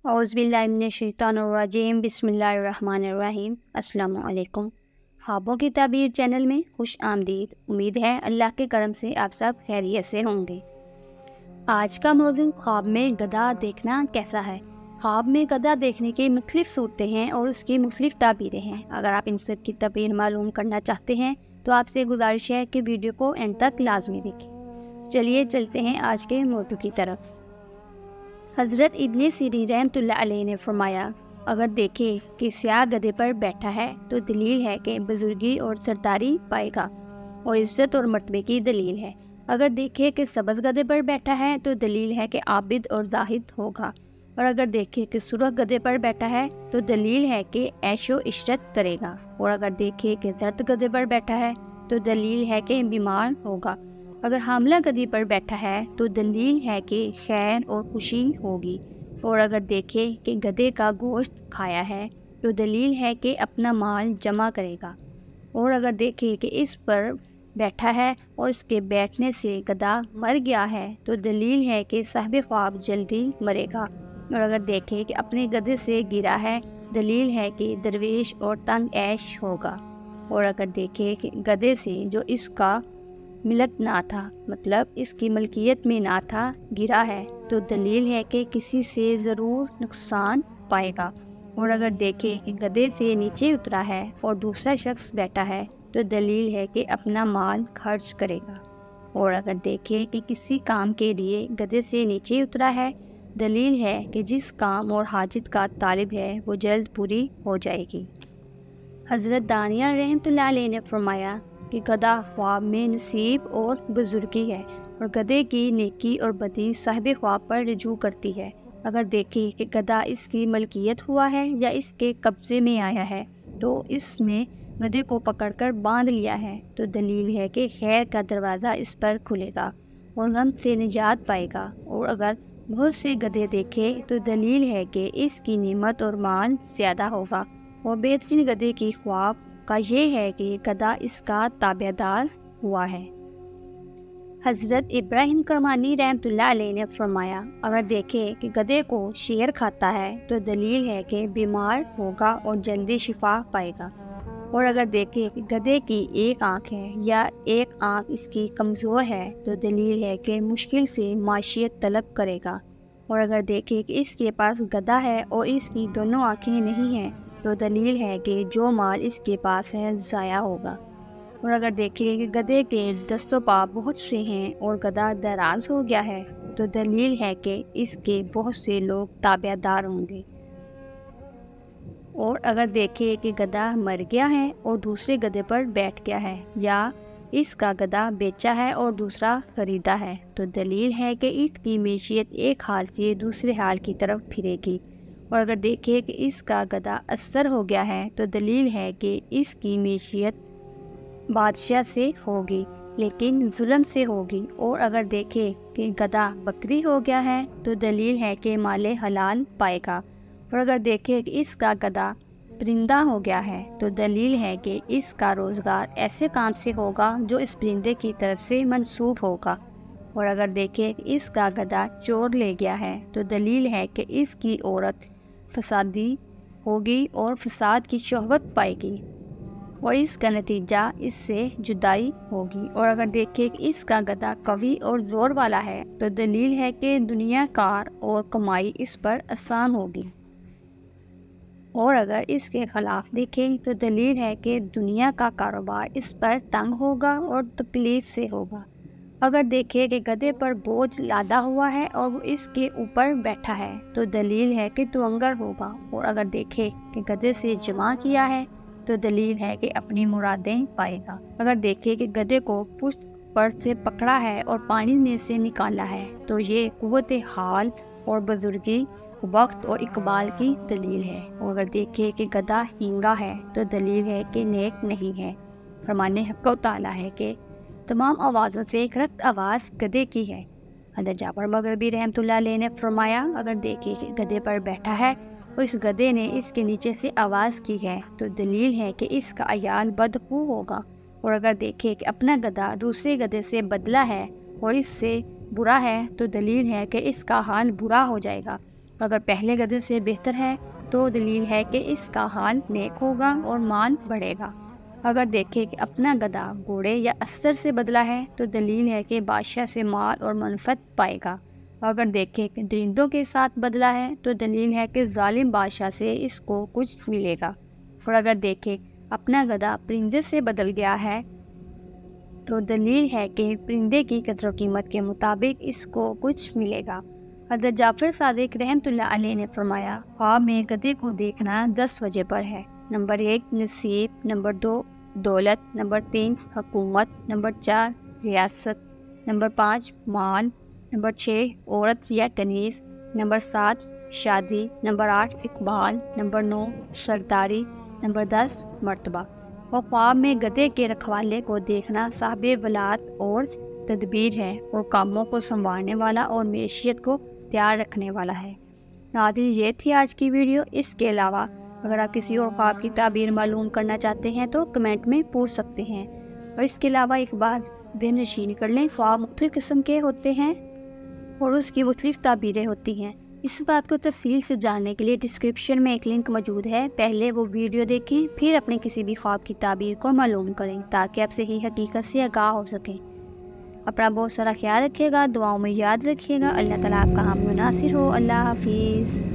اعوذ باللہ من الشیطان الرجیم، بسم اللہ الرحمن الرحیم۔ السلام علیکم۔ خوابوں کی تعبیر چینل میں خوش آمدید۔ امید ہے اللہ کے کرم سے آپ سب خیریت سے ہوں گے۔ آج کا موضوع خواب میں گدھا دیکھنا کیسا ہے۔ خواب میں گدھا دیکھنے کی مختلف صورتیں ہیں اور اس کی مختلف تعبیریں ہیں۔ اگر آپ ان سب کی تعبیر معلوم کرنا چاہتے ہیں تو آپ سے گزارش ہے کہ ویڈیو کو اینڈ تک لازمی دیکھیں۔ چلیے چلتے ہیں آج کے موضوع کی طرف۔ حضرت ابن سیرین رحمۃ اللہ علیہ نے فرمایا، اگر دیکھے کہ سیاہ گدھے پر بیٹھا ہے تو دلیل ہے کہ بزرگی اور سرداری پائے گا اور عزت اور مرتبے کی دلیل ہے۔ اگر دیکھے کہ سبز گدھے پر بیٹھا ہے تو دلیل ہے کہ عابد اور زاہد ہوگا، اور اگر دیکھے کہ سرخ گدھے پر بیٹھا ہے تو دلیل ہے کہ عیش و عشرت کرے گا، اور اگر دیکھے کہ زرد گدھے پر بیٹھا ہے تو دلیل ہے کہ بیمار ہوگا۔ اگر حاملہ گدھی پر بیٹھا ہے تو دلیل ہے کہ خیر اور خوشی ہوگی، اور اگر دیکھے کہ گدھے کا گوشت کھایا ہے تو دلیل ہے کہ اپنا مال جمع کرے گا، اور اگر دیکھے کہ اس پر بیٹھا ہے اور اس کے بیٹھنے سے گدھا مر گیا ہے تو دلیل ہے کہ صاحب خواب جلدی مرے گا، اور اگر دیکھے کہ اپنے گدھے سے گرا ہے دلیل ہے کہ درویش اور تنگ عیش ہوگا، اور اگر دیکھے کہ گدھے سے جو اس کا ملک نہ تھا، مطلب اس کی ملکیت میں نہ تھا، گرا ہے تو دلیل ہے کہ کسی سے ضرور نقصان پائے گا، اور اگر دیکھے کہ گدھے سے نیچے اترا ہے اور دوسرا شخص بیٹھا ہے تو دلیل ہے کہ اپنا مال خرچ کرے گا، اور اگر دیکھے کہ کسی کام کے لیے گدھے سے نیچے اترا ہے دلیل ہے کہ جس کام اور حاجت کا طالب ہے وہ جلد پوری ہو جائے گی۔ حضرت دانیہ رحمۃ اللہ علیہ نے فرمایا کہ گدھا خواب میں نصیب اور بزرگی ہے، اور گدھے کی نیکی اور بدی صاحب خواب پر رجوع کرتی ہے۔ اگر دیکھے کہ گدھا اس کی ملکیت ہوا ہے یا اس کے قبضے میں آیا ہے تو اس نے گدھے کو پکڑ کر باندھ لیا ہے تو دلیل ہے کہ خیر کا دروازہ اس پر کھلے گا اور غم سے نجات پائے گا، اور اگر بہت سے گدھے دیکھے تو دلیل ہے کہ اس کی نعمت اور مال زیادہ ہوگا، اور بہترین گدھے کی خواب کا یہ ہے کہ گدھا اس کا تابع دار ہوا ہے۔ حضرت ابراہیم کرمانی رحمۃ اللہ علیہ نے فرمایا، اگر دیکھے کہ گدھے کو شیر کھاتا ہے تو دلیل ہے کہ بیمار ہوگا اور جلدی شفا پائے گا، اور اگر دیکھے کہ گدھے کی ایک آنکھ ہے یا ایک آنکھ اس کی کمزور ہے تو دلیل ہے کہ مشکل سے معیشت طلب کرے گا، اور اگر دیکھے کہ اس کے پاس گدھا ہے اور اس کی دونوں آنکھیں نہیں ہیں تو دلیل ہے کہ جو مال اس کے پاس ہے ضائع ہوگا، اور اگر دیکھے کہ گدھے کے دست و پا بہت سے ہیں اور گدھا دراز ہو گیا ہے تو دلیل ہے کہ اس کے بہت سے لوگ تابع دار ہوں گے، اور اگر دیکھے کہ گدھا مر گیا ہے اور دوسرے گدھے پر بیٹھ گیا ہے یا اس کا گدھا بیچا ہے اور دوسرا خریدا ہے تو دلیل ہے کہ اس کی معیشت ایک حال سے دوسرے حال کی طرف پھرے گی، اور اگر دیکھے کہ اس کا گدھا اسر ہو گیا ہے تو دلیل ہے کہ اس کی معیشت بادشاہ سے ہوگی لیکن ظلم سے ہوگی، اور اگر دیکھے کہ گدھا بکری ہو گیا ہے تو دلیل ہے کہ مال حلال پائے گا، اور اگر دیکھے کہ اس کا گدھا پرندہ ہو گیا ہے تو دلیل ہے کہ اس کا روزگار ایسے کام سے ہوگا جو اس پرندے کی طرف سے منسوب ہوگا، اور اگر دیکھے کہ اس کا گدھا چور لے گیا ہے تو دلیل ہے کہ اس کی عورت فسادی ہوگی اور فساد کی شہوت پائے گی اور اس کا نتیجہ اس سے جدائی ہوگی، اور اگر دیکھے کہ اس کا گدھا قوی اور زور والا ہے تو دلیل ہے کہ دنیا کار اور کمائی اس پر آسان ہوگی، اور اگر اس کے خلاف دیکھیں تو دلیل ہے کہ دنیا کا کاروبار اس پر تنگ ہوگا اور تکلیف سے ہوگا۔ اگر دیکھے کہ گدھے پر بوجھ لادا ہوا ہے اور وہ اس کے اوپر بیٹھا ہے تو دلیل ہے کہ توانگر ہوگا، اور اگر دیکھے کہ گدھے سے جمع کیا ہے تو دلیل ہے کہ اپنی مرادیں پائے گا۔ اگر دیکھے کہ گدھے کو پشت پر سے پکڑا ہے اور پانی میں سے نکالا ہے تو یہ قوت حال اور بزرگی، وقت اور اقبال کی دلیل ہے، اور اگر دیکھے کہ گدھا ہینگا ہے تو دلیل ہے کہ نیک نہیں ہے۔ فرمان حق و تعالیٰ ہے کہ تمام آوازوں سے ایک رخت آواز گدھے کی ہے۔ حضرت جعفر مغربی رحمۃ اللہ علیہ نے فرمایا، اگر دیکھے کہ گدھے پر بیٹھا ہے اور اس گدھے نے اس کے نیچے سے آواز کی ہے تو دلیل ہے کہ اس کا عیال بدخو ہوگا، اور اگر دیکھے کہ اپنا گدھا دوسرے گدھے سے بدلا ہے اور اس سے برا ہے تو دلیل ہے کہ اس کا حال برا ہو جائے گا، اگر پہلے گدھے سے بہتر ہے تو دلیل ہے کہ اس کا حال نیک ہوگا اور مال بڑھے گا۔ اگر دیکھیں کہ اپنا گدھا گھوڑے یا استر سے بدلا ہے تو دلیل ہے کہ بادشاہ سے مال اور منفعت پائے گا۔ اگر دیکھیں کہ درندوں کے ساتھ بدلا ہے تو دلیل ہے کہ ظالم بادشاہ سے اس کو کچھ ملے گا۔ اور اگر دیکھیں اپنا گدھا پرندے سے بدل گیا ہے تو دلیل ہے کہ پرندے کی قدر و قیمت کے مطابق اس کو کچھ ملے گا۔ حضرت جعفر صادق رحمۃ اللہ علیہ نے فرمایا، خواب میں گدھے کو دیکھنا 10 وجہ پر ہے۔ نمبر 1 نصیب، نمبر 2 دولت، نمبر 3 حکومت، نمبر 4 ریاست، نمبر 5 مال، نمبر 6 عورت یا کنیز، نمبر 7 شادی، نمبر 8 اقبال، نمبر 9 سرداری، نمبر 10 مرتبہ۔ اور خواب میں گدھے کے رکھوالے کو دیکھنا صاحب ولاد اور تدبیر ہے اور کاموں کو سنوارنے والا اور معیشت کو تیار رکھنے والا ہے۔ ناظرین، یہ تھی آج کی ویڈیو۔ اس کے علاوہ اگر آپ کسی اور خواب کی تعبیر معلوم کرنا چاہتے ہیں تو کمنٹ میں پوچھ سکتے ہیں۔ اور اس کے علاوہ ایک بات ذہن نشین کر لیں، خواب مختلف قسم کے ہوتے ہیں اور اس کی مختلف تعبیریں ہوتی ہیں۔ اس بات کو تفصیل سے جاننے کے لیے ڈسکرپشن میں ایک لنک موجود ہے، پہلے وہ ویڈیو دیکھیں پھر اپنے کسی بھی خواب کی تعبیر کو معلوم کریں تاکہ آپ صحیح حقیقت سے آگاہ ہو سکیں۔ اپنا بہت سارا خیال رکھیے گا، دعاؤں میں یاد رکھیے گا۔ اللہ تعالیٰ آپ کا حامی و ناصر ہو۔ اللہ حافظ۔